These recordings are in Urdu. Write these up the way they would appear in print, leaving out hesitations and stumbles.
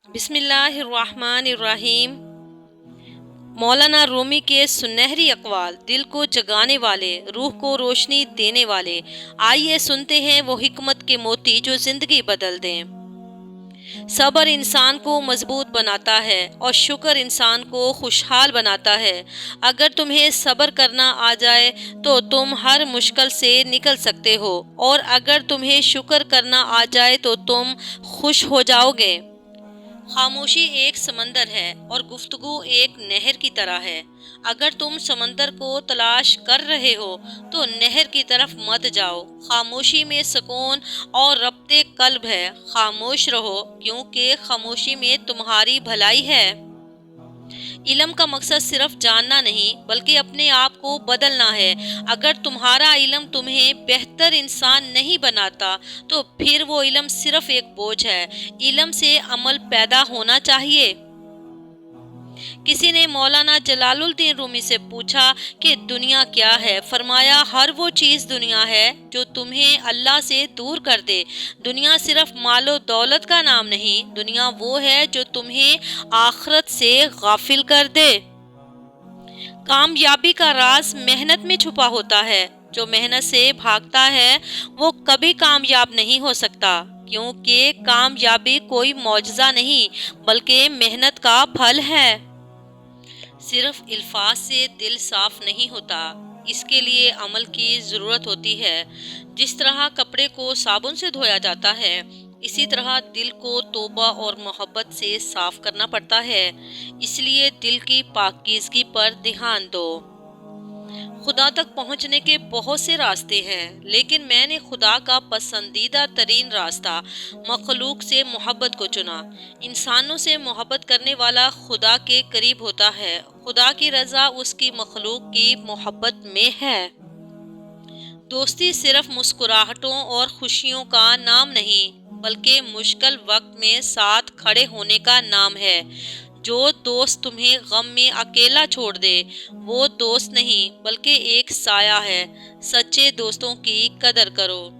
بسم اللہ الرحمن الرحیم۔ مولانا رومی کے سنہری اقوال، دل کو جگانے والے، روح کو روشنی دینے والے۔ آئیے سنتے ہیں وہ حکمت کے موتی جو زندگی بدل دیں۔ صبر انسان کو مضبوط بناتا ہے اور شکر انسان کو خوشحال بناتا ہے۔ اگر تمہیں صبر کرنا آ جائے تو تم ہر مشکل سے نکل سکتے ہو، اور اگر تمہیں شکر کرنا آ جائے تو تم خوش ہو جاؤ گے۔ خاموشی ایک سمندر ہے اور گفتگو ایک نہر کی طرح ہے۔ اگر تم سمندر کو تلاش کر رہے ہو تو نہر کی طرف مت جاؤ۔ خاموشی میں سکون اور ربط قلب ہے۔ خاموش رہو کیونکہ خاموشی میں تمہاری بھلائی ہے۔ علم کا مقصد صرف جاننا نہیں بلکہ اپنے آپ کو بدلنا ہے۔ اگر تمہارا علم تمہیں بہتر انسان نہیں بناتا تو پھر وہ علم صرف ایک بوجھ ہے۔ علم سے عمل پیدا ہونا چاہیے۔ کسی نے مولانا جلال الدین رومی سے پوچھا کہ دنیا کیا ہے؟ فرمایا، ہر وہ چیز دنیا ہے جو تمہیں اللہ سے دور کر دے۔ دنیا صرف مال و دولت کا نام نہیں، دنیا وہ ہے جو تمہیں آخرت سے غافل کر دے۔ کامیابی کا راز محنت میں چھپا ہوتا ہے۔ جو محنت سے بھاگتا ہے وہ کبھی کامیاب نہیں ہو سکتا، کیونکہ کامیابی کوئی معجزہ نہیں بلکہ محنت کا پھل ہے۔ صرف الفاظ سے دل صاف نہیں ہوتا، اس کے لیے عمل کی ضرورت ہوتی ہے۔ جس طرح کپڑے کو صابن سے دھویا جاتا ہے، اسی طرح دل کو توبہ اور محبت سے صاف کرنا پڑتا ہے۔ اس لیے دل کی پاکیزگی پر دھیان دو۔ خدا تک پہنچنے کے بہت سے راستے ہیں، لیکن میں نے خدا کا پسندیدہ ترین راستہ مخلوق سے محبت کو چنا۔ انسانوں سے محبت کرنے والا خدا کے قریب ہوتا ہے۔ خدا کی رضا اس کی مخلوق کی محبت میں ہے۔ دوستی صرف مسکراہٹوں اور خوشیوں کا نام نہیں بلکہ مشکل وقت میں ساتھ کھڑے ہونے کا نام ہے۔ جو دوست تمہیں غم میں اکیلا چھوڑ دے وہ دوست نہیں بلکہ ایک سایہ ہے۔ سچے دوستوں کی قدر کرو۔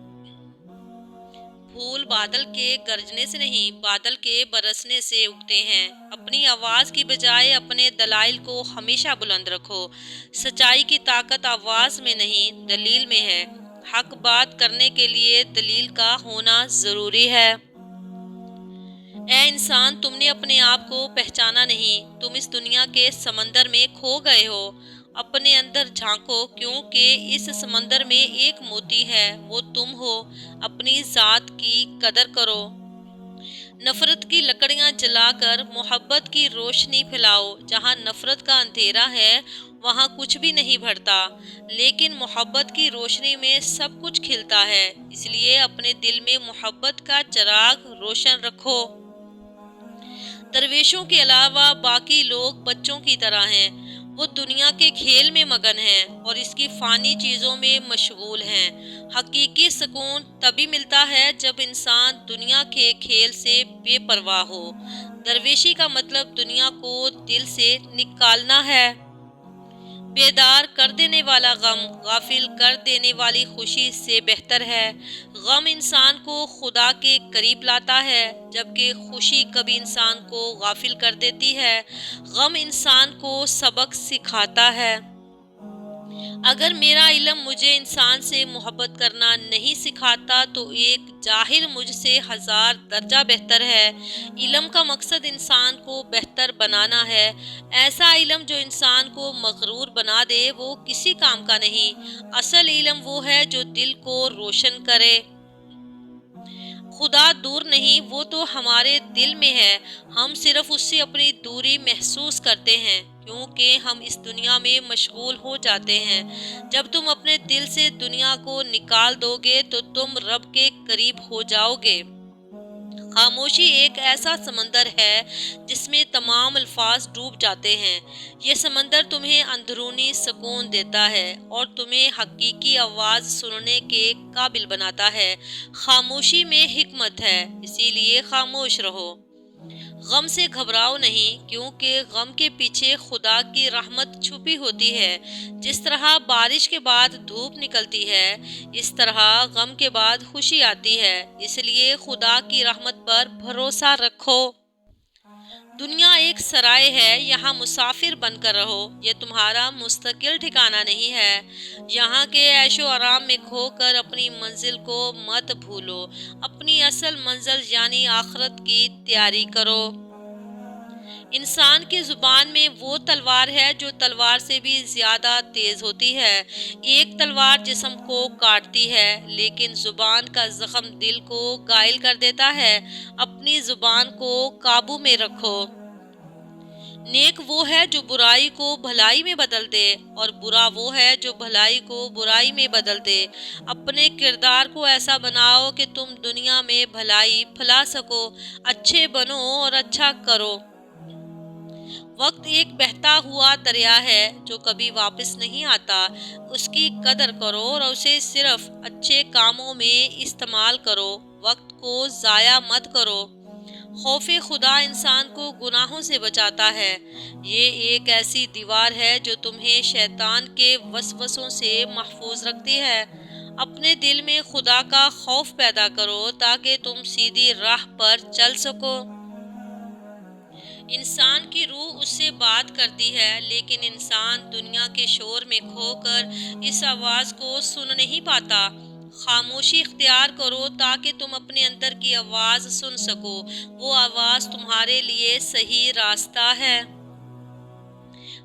پھول بادل کے گرجنے سے نہیں، بادل کے برسنے سے اگتے ہیں۔ اپنی آواز کی بجائے اپنے دلائل کو ہمیشہ بلند رکھو۔ سچائی کی طاقت آواز میں نہیں، دلیل میں ہے۔ حق بات کرنے کے لیے دلیل کا ہونا ضروری ہے۔ اے انسان، تم نے اپنے آپ کو پہچانا نہیں، تم اس دنیا کے سمندر میں کھو گئے ہو۔ اپنے اندر جھانکو کیونکہ اس سمندر میں ایک موتی ہے، وہ تم ہو۔ اپنی ذات کی قدر کرو۔ نفرت کی لکڑیاں جلا کر محبت کی روشنی پھیلاؤ۔ جہاں نفرت کا اندھیرا ہے وہاں کچھ بھی نہیں بڑھتا، لیکن محبت کی روشنی میں سب کچھ کھلتا ہے۔ اس لیے اپنے دل میں محبت کا چراغ روشن رکھو۔ درویشوں کے علاوہ باقی لوگ بچوں کی طرح ہیں۔ وہ دنیا کے کھیل میں مگن ہیں اور اس کی فانی چیزوں میں مشغول ہیں۔ حقیقی سکون تبھی ملتا ہے جب انسان دنیا کے کھیل سے بے پرواہ ہو۔ درویشی کا مطلب دنیا کو دل سے نکالنا ہے۔ بیدار کر دینے والا غم غافل کر دینے والی خوشی سے بہتر ہے۔ غم انسان کو خدا کے قریب لاتا ہے، جبکہ خوشی کبھی انسان کو غافل کر دیتی ہے۔ غم انسان کو سبق سکھاتا ہے۔ اگر میرا علم مجھے انسان سے محبت کرنا نہیں سکھاتا تو ایک جاہل مجھ سے 1000 درجہ بہتر ہے۔ علم کا مقصد انسان کو بہتر بنانا ہے۔ ایسا علم جو انسان کو مغرور بنا دے وہ کسی کام کا نہیں۔ اصل علم وہ ہے جو دل کو روشن کرے۔ خدا دور نہیں، وہ تو ہمارے دل میں ہے۔ ہم صرف اس سے اپنی دوری محسوس کرتے ہیں کیونکہ ہم اس دنیا میں مشغول ہو جاتے ہیں۔ جب تم اپنے دل سے دنیا کو نکال دو گے تو تم رب کے قریب ہو جاؤ گے۔ خاموشی ایک ایسا سمندر ہے جس میں تمام الفاظ ڈوب جاتے ہیں۔ یہ سمندر تمہیں اندرونی سکون دیتا ہے اور تمہیں حقیقی آواز سننے کے قابل بناتا ہے۔ خاموشی میں حکمت ہے، اسی لیے خاموش رہو۔ غم سے گھبراؤ نہیں، کیونکہ غم کے پیچھے خدا کی رحمت چھپی ہوتی ہے۔ جس طرح بارش کے بعد دھوپ نکلتی ہے، اس طرح غم کے بعد خوشی آتی ہے۔ اس لیے خدا کی رحمت پر بھروسہ رکھو۔ دنیا ایک سرائے ہے، یہاں مسافر بن کر رہو، یہ تمہارا مستقل ٹھکانہ نہیں ہے۔ یہاں کے عیش و آرام میں کھو کر اپنی منزل کو مت بھولو، اپنی اصل منزل یعنی آخرت کی تیاری کرو۔ انسان کی زبان میں وہ تلوار ہے جو تلوار سے بھی زیادہ تیز ہوتی ہے۔ ایک تلوار جسم کو کاٹتی ہے، لیکن زبان کا زخم دل کو گھائل کر دیتا ہے۔ اپنی زبان کو قابو میں رکھو۔ نیک وہ ہے جو برائی کو بھلائی میں بدل دے، اور برا وہ ہے جو بھلائی کو برائی میں بدل دے۔ اپنے کردار کو ایسا بناؤ کہ تم دنیا میں بھلائی پھیلا سکو۔ اچھے بنو اور اچھا کرو۔ وقت ایک بہتا ہوا دریا ہے جو کبھی واپس نہیں آتا۔ اس کی قدر کرو اور اسے صرف اچھے کاموں میں استعمال کرو۔ وقت کو ضائع مت کرو۔ خوف خدا انسان کو گناہوں سے بچاتا ہے۔ یہ ایک ایسی دیوار ہے جو تمہیں شیطان کے وسوسوں سے محفوظ رکھتی ہے۔ اپنے دل میں خدا کا خوف پیدا کرو تاکہ تم سیدھی راہ پر چل سکو۔ انسان کی روح اس سے بات کرتی ہے، لیکن انسان دنیا کے شور میں کھو کر اس آواز کو سن نہیں پاتا۔ خاموشی اختیار کرو تاکہ تم اپنے اندر کی آواز سن سکو۔ وہ آواز تمہارے لیے صحیح راستہ ہے۔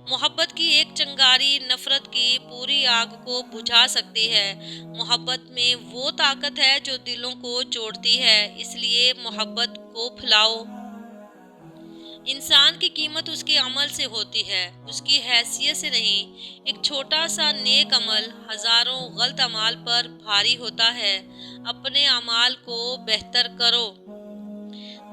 محبت کی ایک چنگاری نفرت کی پوری آگ کو بجھا سکتی ہے۔ محبت میں وہ طاقت ہے جو دلوں کو جوڑتی ہے، اس لیے محبت کو پھیلاؤ۔ انسان کی قیمت اس کے عمل سے ہوتی ہے، اس کی حیثیت سے نہیں۔ ایک چھوٹا سا نیک عمل ہزاروں غلط اعمال پر بھاری ہوتا ہے۔ اپنے اعمال کو بہتر کرو۔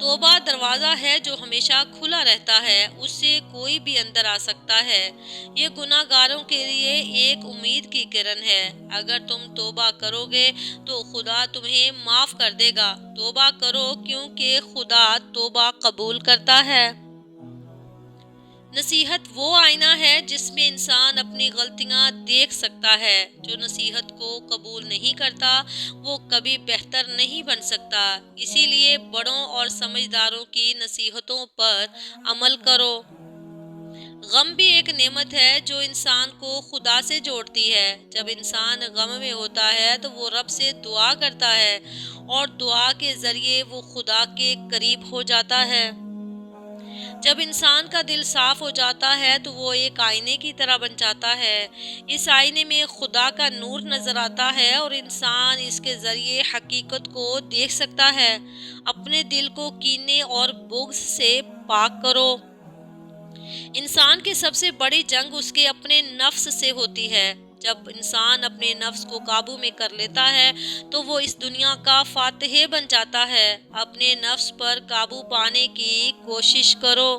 توبہ دروازہ ہے جو ہمیشہ کھلا رہتا ہے، اس سے کوئی بھی اندر آ سکتا ہے۔ یہ گناہ گاروں کے لیے ایک امید کی کرن ہے۔ اگر تم توبہ کرو گے تو خدا تمہیں معاف کر دے گا۔ توبہ کرو کیونکہ خدا توبہ قبول کرتا ہے۔ نصیحت وہ آئینہ ہے جس میں انسان اپنی غلطیاں دیکھ سکتا ہے۔ جو نصیحت کو قبول نہیں کرتا وہ کبھی بہتر نہیں بن سکتا۔ اسی لیے بڑوں اور سمجھداروں کی نصیحتوں پر عمل کرو۔ غم بھی ایک نعمت ہے جو انسان کو خدا سے جوڑتی ہے۔ جب انسان غم میں ہوتا ہے تو وہ رب سے دعا کرتا ہے، اور دعا کے ذریعے وہ خدا کے قریب ہو جاتا ہے۔ جب انسان کا دل صاف ہو جاتا ہے تو وہ ایک آئینے کی طرح بن جاتا ہے۔ اس آئینے میں خدا کا نور نظر آتا ہے اور انسان اس کے ذریعے حقیقت کو دیکھ سکتا ہے۔ اپنے دل کو کینے اور بغض سے پاک کرو۔ انسان کی سب سے بڑی جنگ اس کے اپنے نفس سے ہوتی ہے۔ جب انسان اپنے نفس کو قابو میں کر لیتا ہے تو وہ اس دنیا کا فاتح بن جاتا ہے۔ اپنے نفس پر قابو پانے کی کوشش کرو۔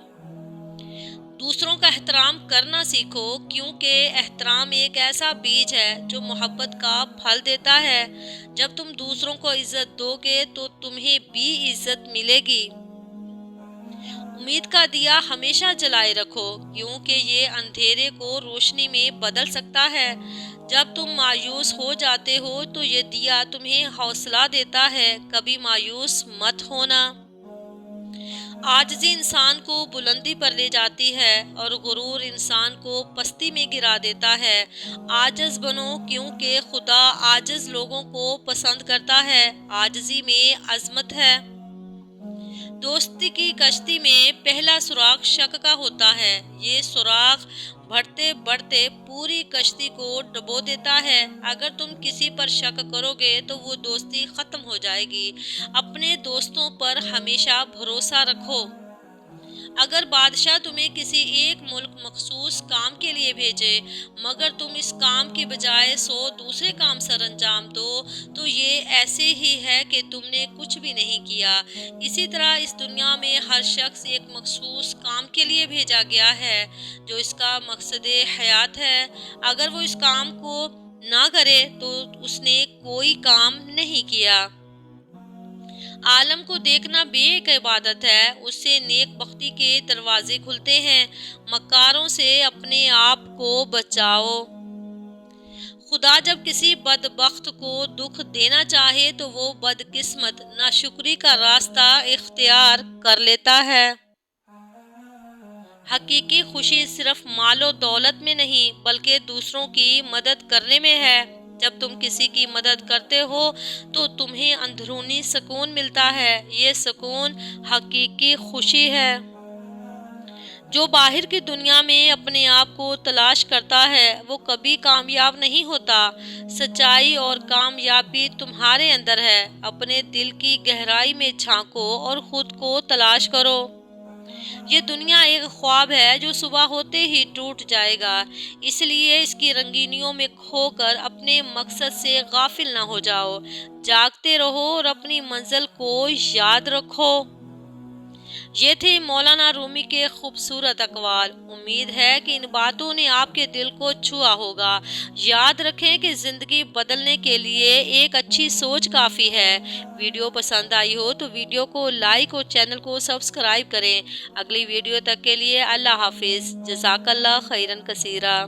دوسروں کا احترام کرنا سیکھو، کیونکہ احترام ایک ایسا بیج ہے جو محبت کا پھل دیتا ہے۔ جب تم دوسروں کو عزت دو گے تو تمہیں بھی عزت ملے گی۔ امید کا دیا ہمیشہ جلائے رکھو، کیونکہ یہ اندھیرے کو روشنی میں بدل سکتا ہے۔ جب تم مایوس ہو جاتے ہو تو یہ دیا تمہیں حوصلہ دیتا ہے۔ کبھی مایوس مت ہونا۔ عاجزی انسان کو بلندی پر لے جاتی ہے اور غرور انسان کو پستی میں گرا دیتا ہے۔ عاجز بنو کیونکہ خدا عاجز لوگوں کو پسند کرتا ہے۔ عاجزی میں عظمت ہے۔ دوستی کی کشتی میں پہلا سراغ شک کا ہوتا ہے۔ یہ سراغ بڑھتے بڑھتے پوری کشتی کو ڈبو دیتا ہے۔ اگر تم کسی پر شک کرو گے تو وہ دوستی ختم ہو جائے گی۔ اپنے دوستوں پر ہمیشہ بھروسہ رکھو۔ اگر بادشاہ تمہیں کسی ایک ملک مخصوص کام کے لیے بھیجے، مگر تم اس کام کی بجائے 100 دوسرے کام سر انجام دو، تو یہ ایسے ہی ہے کہ تم نے کچھ بھی نہیں کیا۔ اسی طرح اس دنیا میں ہر شخص ایک مخصوص کام کے لیے بھیجا گیا ہے جو اس کا مقصد حیات ہے۔ اگر وہ اس کام کو نہ کرے تو اس نے کوئی کام نہیں کیا۔ عالم کو دیکھنا بھی ایک عبادت ہے، اس سے نیک بختی کے دروازے کھلتے ہیں۔ مکاروں سے اپنے آپ کو بچاؤ۔ خدا جب کسی بدبخت کو دکھ دینا چاہے تو وہ بدقسمت ناشکری کا راستہ اختیار کر لیتا ہے۔ حقیقی خوشی صرف مال و دولت میں نہیں بلکہ دوسروں کی مدد کرنے میں ہے۔ جب تم کسی کی مدد کرتے ہو تو تمہیں اندرونی سکون ملتا ہے، یہ سکون حقیقی خوشی ہے۔ جو باہر کی دنیا میں اپنے آپ کو تلاش کرتا ہے وہ کبھی کامیاب نہیں ہوتا۔ سچائی اور کامیابی تمہارے اندر ہے۔ اپنے دل کی گہرائی میں جھانکو اور خود کو تلاش کرو۔ یہ دنیا ایک خواب ہے جو صبح ہوتے ہی ٹوٹ جائے گا، اس لیے اس کی رنگینیوں میں کھو کر اپنے مقصد سے غافل نہ ہو جاؤ۔ جاگتے رہو اور اپنی منزل کو یاد رکھو۔ یہ تھے مولانا رومی کے خوبصورت اقوال۔ امید ہے کہ ان باتوں نے آپ کے دل کو چھوا ہوگا۔ یاد رکھیں کہ زندگی بدلنے کے لیے ایک اچھی سوچ کافی ہے۔ ویڈیو پسند آئی ہو تو ویڈیو کو لائک اور چینل کو سبسکرائب کریں۔ اگلی ویڈیو تک کے لیے اللہ حافظ۔ جزاک اللہ خیرن کثیرہ۔